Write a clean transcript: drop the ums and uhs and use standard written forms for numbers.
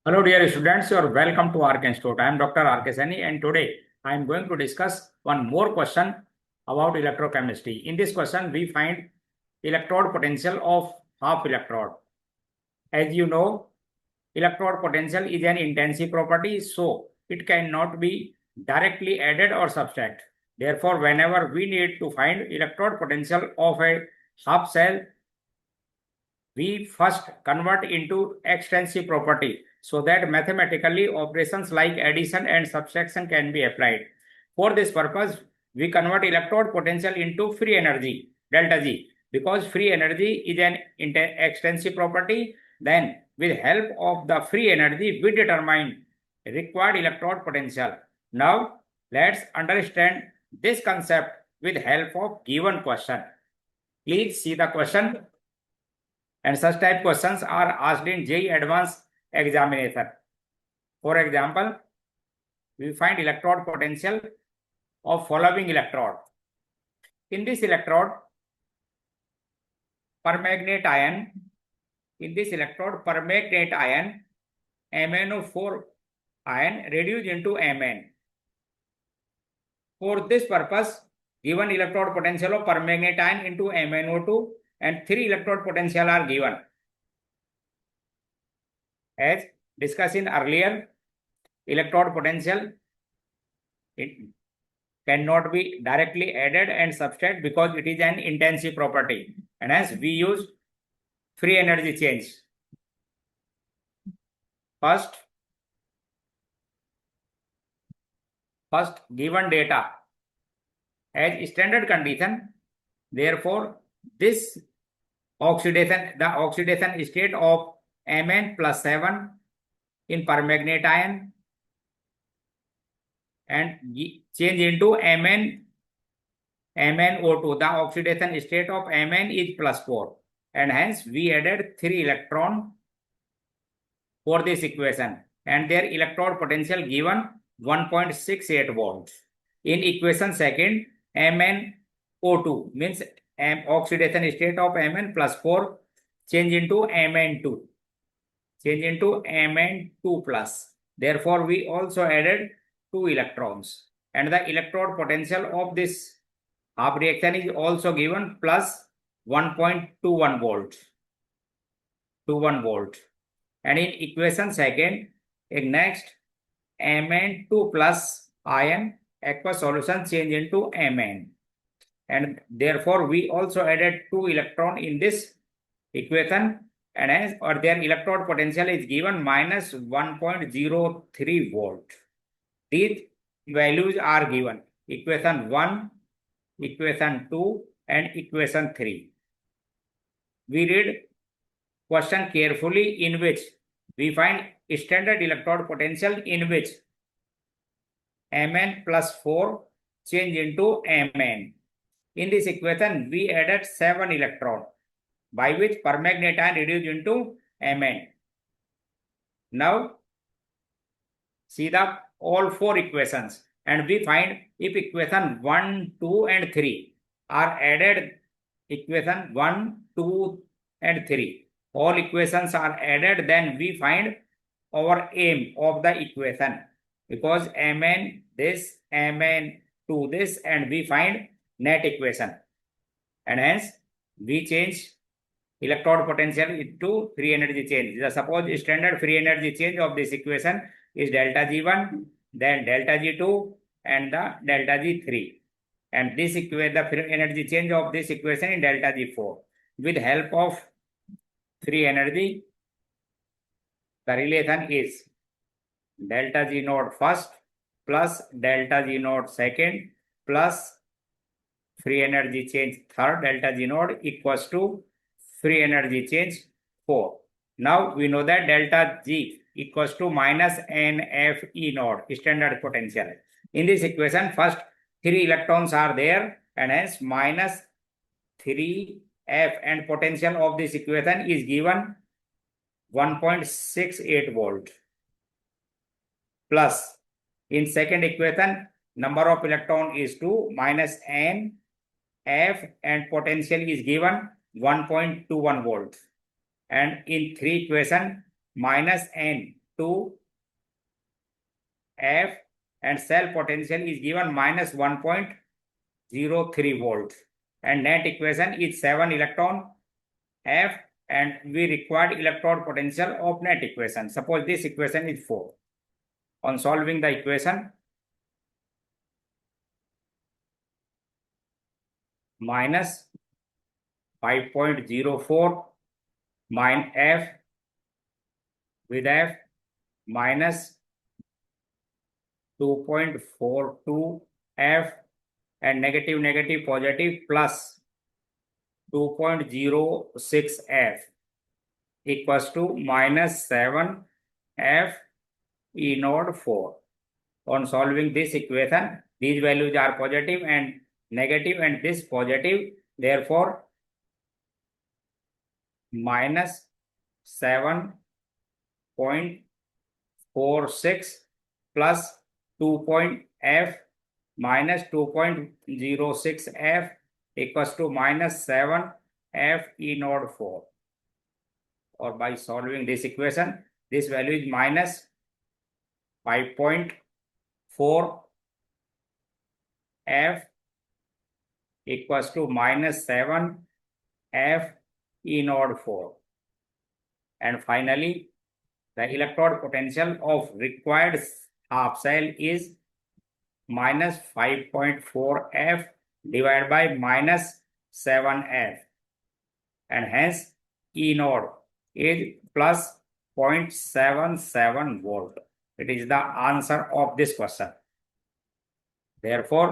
Hello dear students, you are welcome to RK Institute. I am Dr. RK Sani and today I am going to discuss one more question about electrochemistry. In this question we find electrode potential of half electrode. As you know, electrode potential is an intensive property, so it cannot be directly added or subtracted. Therefore, whenever we need to find electrode potential of a half cell, we first convert into extensive property so that mathematically operations like addition and subtraction can be applied. For this purpose, we convert electrode potential into free energy, delta G. Because free energy is an extensive property, then with help of the free energy, we determine required electrode potential. Now, let's understand this concept with help of given question. Please see the question. And such type questions are asked in JEE advanced examination. For example, we find electrode potential of following electrode. In this electrode, permanganate ion, MnO4 ion reduced into Mn. For this purpose, given electrode potential of permanganate ion into MnO2 and 3 electrode potential are given. As discussed in earlier, electrode potential, it cannot be directly added and subtracted because it is an intensive property, and hence we use free energy change. First given data as standard condition, therefore this the oxidation state of Mn plus 7 in permanganate ion and change into MnO2. The oxidation state of Mn is plus 4, and hence we added 3 electron for this equation, and their electrode potential given 1.68 volts. In equation second, MnO2 means oxidation state of Mn plus 4 change into Mn2 plus. Therefore, we also added 2 electrons, and the electrode potential of this half reaction is also given plus 1.21 volt. And in equation second, next Mn2 plus ion aqueous solution change into Mn, and therefore we also added 2 electron in this equation, and hence their electrode potential is given minus 1.03 volt. These values are given equation 1, equation 2 and equation 3. We read question carefully, in which we find standard electrode potential in which Mn plus 4 change into Mn. In this equation, we added 7 electrons, by which permanganate ion reduced into Mn. Now, see the all 4 equations, and we find if equation 1, 2 and 3 are added, equation 1, 2 and 3, all equations are added, then we find our aim of the equation, because Mn this, Mn2 this, and we find net equation, and hence we change electrode potential into free energy change. Suppose standard free energy change of this equation is delta G1, then delta G2 and the delta G3, and this the free energy change of this equation in delta G4. With help of free energy, the relation is delta G naught first plus delta G naught second plus free energy change third delta G naught equals to free energy change 4. Now we know that delta G equals to minus NFE naught, standard potential. In this equation, first 3 electrons are there, and hence minus 3F, and potential of this equation is given 1.68 volt. Plus, in second equation, number of electron is 2 minus NF, and potential is given 1.21 volt. And in 3 equation, minus N2 2 F and cell potential is given minus 1.03 volts. And net equation is 7 electron F and we required electrode potential of net equation. Suppose this equation is 4. On solving the equation, minus 5.04 minus F with F minus 2.42 F and negative positive plus 2.06 F equals to minus 7 F E naught 4. On solving this equation, these values are positive and negative and this positive. Therefore, minus 7.46 plus 2. F minus 2.06 F equals to minus 7 F E naught 4. Or by solving this equation, this value is minus 5.4 F equals to minus 7 F E naught 4. And finally, the electrode potential of required half cell is minus 5.4 F divided by minus 7 F. And hence E naught is plus 0.77 volt. It is the answer of this question. Therefore,